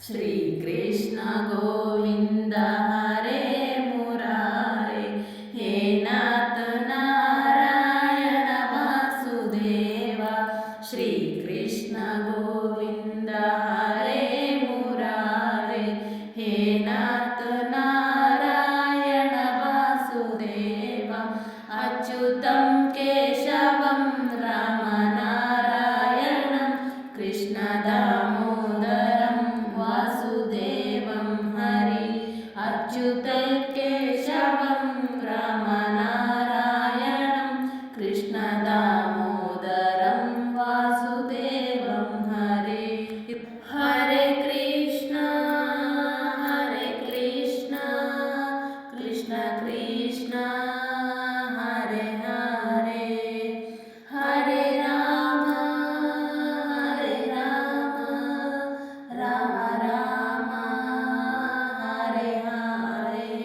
श्री कृष्ण गोविंद हरे मुरारे, हे नाथ नारायण वासुदेवा। श्री कृष्ण गोविंद हरे मुरारे, हे नाथ नारायण वासुदेवा। अच्युतं केशवं राम नारायणं, कृष्ण दामोदरं वासुदेवं हरि। अच्युतं केशवं राम नारायणं, कृष्ण दामोदरं वासुदेवं हरि। हरे कृष्ण कृष्ण कृष्ण हरे हरे, हरे राम राम राम हरे हरे।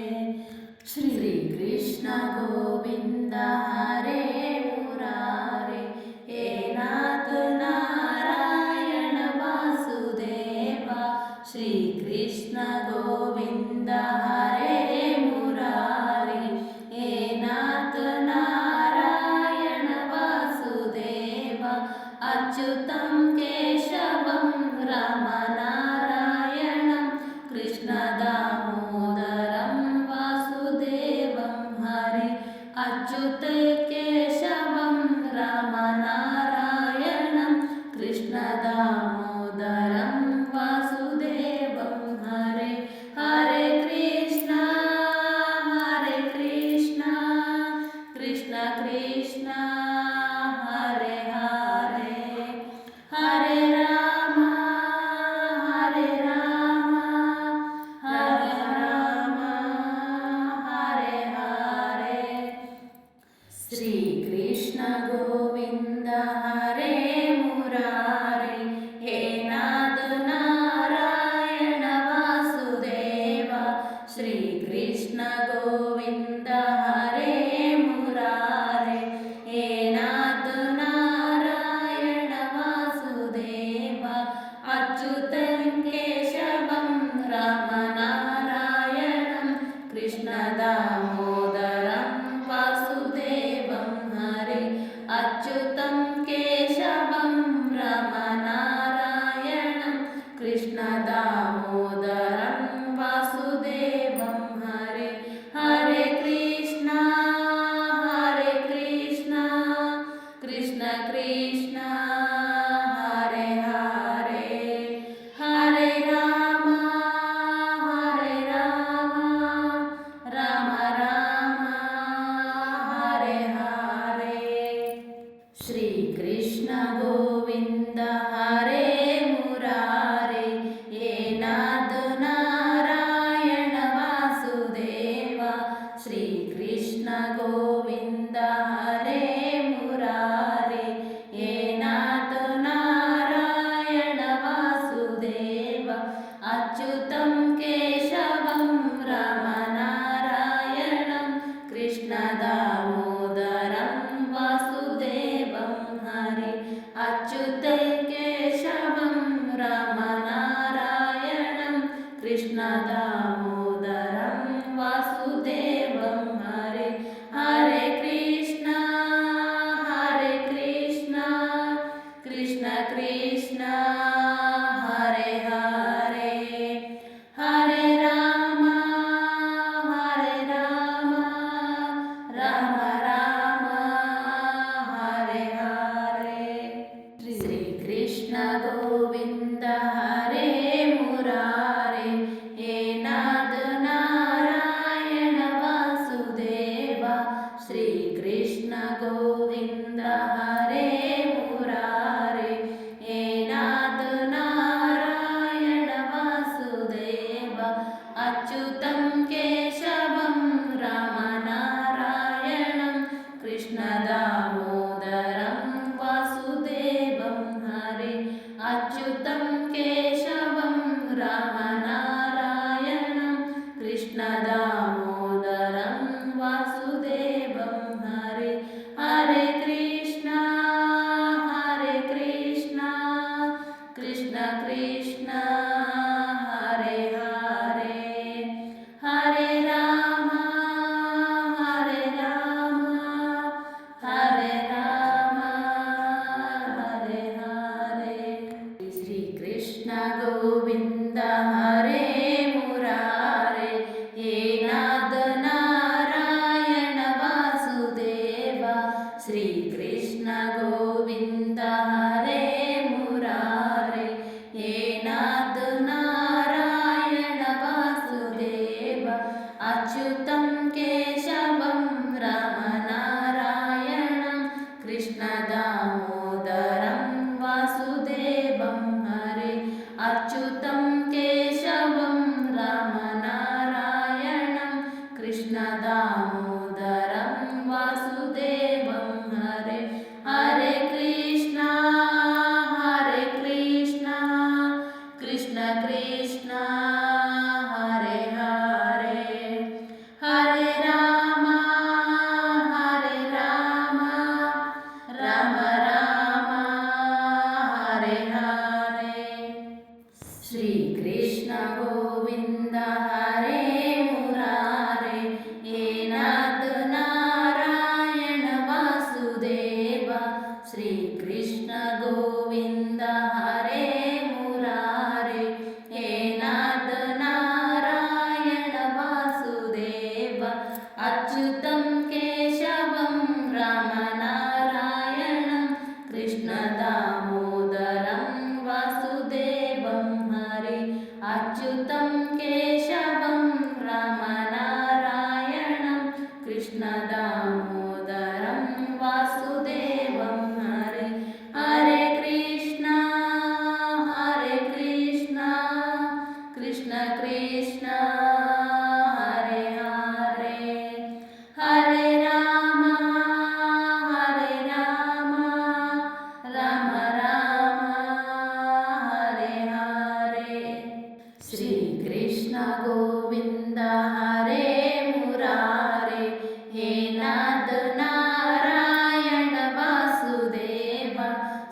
श्री कृष्ण गोविंद हरे मुरारे, हे नाथ नारायण वासुदेवा। श्री कृष्ण गोविंद हरे मुरारे, हे नाथ नारायण वासुदेवा। अच्युतं केशवं राम नारायणं, कृष्ण दामोदरं वासुदेवं हरि। अच्युत केशवं राम नारायणं, कृष्ण दामोदरं वासुदेवं हरे। हरे कृष्ण कृष्ण कृष्ण हरे हरे, हरे राम राम हरे हरे। श्री कृष्ण गोविंद हरे मुरारे, हे नाथ नारायण वासुदेवा। श्री कृष्ण गोविंद हरे मुरारे, हे नाथ नारायण वासुदेवा। अच्युतं केशवं राम नारायणं, कृष्ण दामोदरं वासुदेवं हरि। अच्युतं केशवं राम नारायणं, कृष्ण दामोदरं वासुदेवं हरि। हरे कृष्ण कृष्ण कृष्ण हरे हरे, हरे राम राम राम हरे हरे। श्री कृष्ण गोविंद हरे मुरारे, हे नाथ नारायण वासुदेवा। श्री कृष्ण गोविंद हरे मुरारे, हे नाथ नारायण वासुदेवा। अच्युतं केशवं राम नारायणं, कृष्ण दामोदरं वासुदेवं हरि। अच्युत केशवं राम नारायणं, कृष्ण दामोदरं वासुदेवं हरि। हरे कृष्ण कृष्ण कृष्ण हरे हरे, हरे राम राम राम हरे हरे। श्री कृष्ण गोविंद हरे मुरारे, हे गोविन्द हरे मुरारे हे नाथ नारायण वासुदेव श्रीकृष्ण गोविन्द हरे मुरारे हे नाथ नारायण वासुदेव अच्युतं केशवं रामनारायणं कृष्णदामोदरं वासुदेवं हरे अच्युतं केशवं रामनारायणं कृष्णदामोदरं वासुदेवं हरे हरे कृष्णा कृष्ण कृष्ण हरे हरे हरे राम राम राम हरे हरे श्री कृष्ण गोविन्द हरे मुरारे हे नाथ नारायण वासुदेव श्री कृष्ण गोविन्द हरे मुरारे हे नाथ नारायण वासुदेव अच्युतं केशवं रामनारायणं कृष्णदामोदरं वासुदेवं हरे अच्युतं केशवं रामनारायणं कृष्णदामोदरं वासुदेवं हरे हरे कृष्ण कृष्ण कृष्ण हरे हरे हरे राम राम राम हरे हरे श्री कृष्ण गोविन्द हरे मुरारे हे नाथ नारायण वासुदेव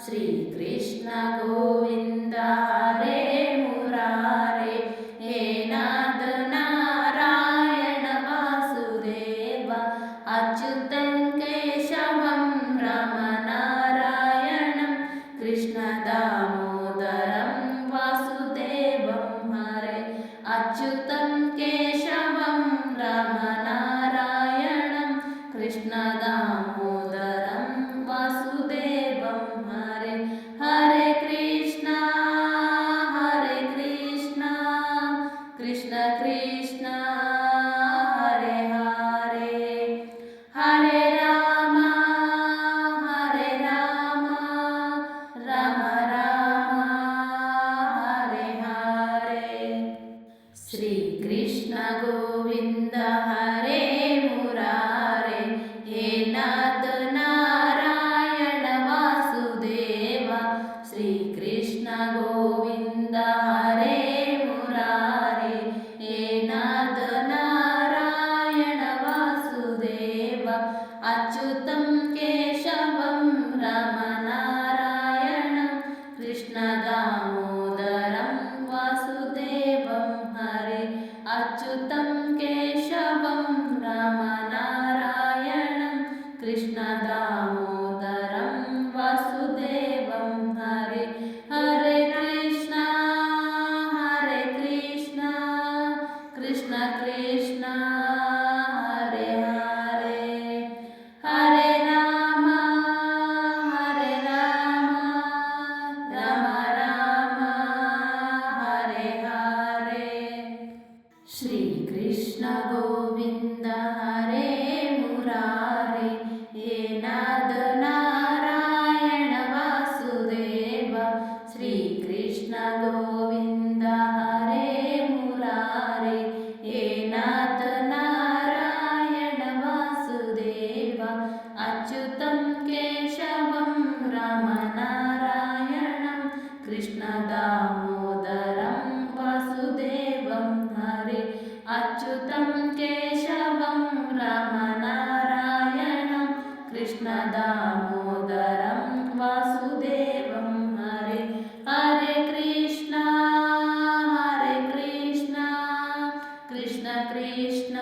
श्री कृष्ण गोविन्द हरे मुरारे हे नाथ नारायण वासुदेव अच्युतं केशवं रामनारायणं कृष्णदामोदरं वासुदेवं हरे अच्युतं केशवं रामनारायणं कृष्णदामोदरं वासुदेवं हरे हरे कृष्ण कृष्ण कृष्ण हरे हरे हरे राम राम राम हरे हरे श्री कृष्ण गोविन्द हरे मुरारे हे नाथ नारायण वासुदेव श्री कृष्ण गोविन्द हरे मुरारे हे नाथ नारायण वासुदेव अच्युतं केशवं रामनारायणं कृष्णदामोदरं वासुदेवं हरे अच्युतं केशवं रामनारायणं कृष्णदामोदरं वासुदेवं हरे हरे कृष्ण कृष्ण कृष्ण हरे हरे हरे राम राम राम हरे हरे श्री कृष्ण गोविन्द हरे मुरारे हे नाथ नारायण वासुदेव श्री कृष्ण गोविन्द हरे मुरारे हे नाथ नारायण वासुदेव अच्युतं केशवं रामनारायणं कृष्णदामोदरं वासुदेवं हरे अच्युतं केशवं रामनारायणं कृष्णदामोदरं वासुदेवं हरे हरे कृष्ण कृष्ण कृष्ण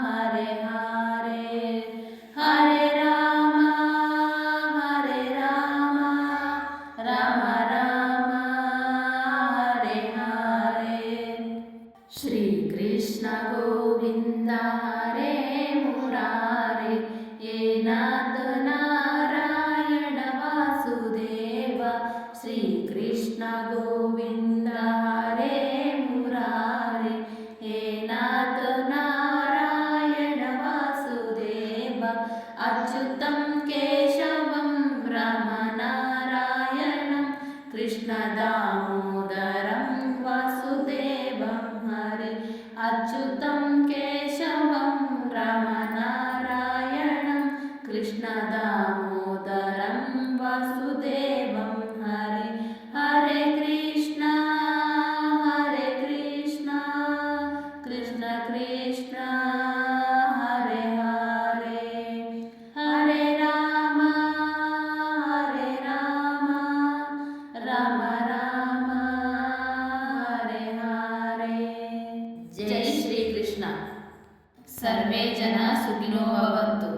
हरे हरे हरे राम राम राम गोविन्द हरे मुरारे हे नाथ नारायण वासुदेव श्रीकृष्ण गोविन्द हरे मुरारे हे नाथ नारायण वासुदेव अच्युतं केशवं रामनारायणं कृष्ण दामोदरं वासुदेवं हरे अच्युतं केशवं रामनारायणं कृष्ण दामोदरं वासुदेवं हरे हरे कृष्ण कृष्ण कृष्ण हरे हरे हरे राम राम राम हरे हरे जय श्री कृष्ण सर्वे जना सुखिनो भवन्तु।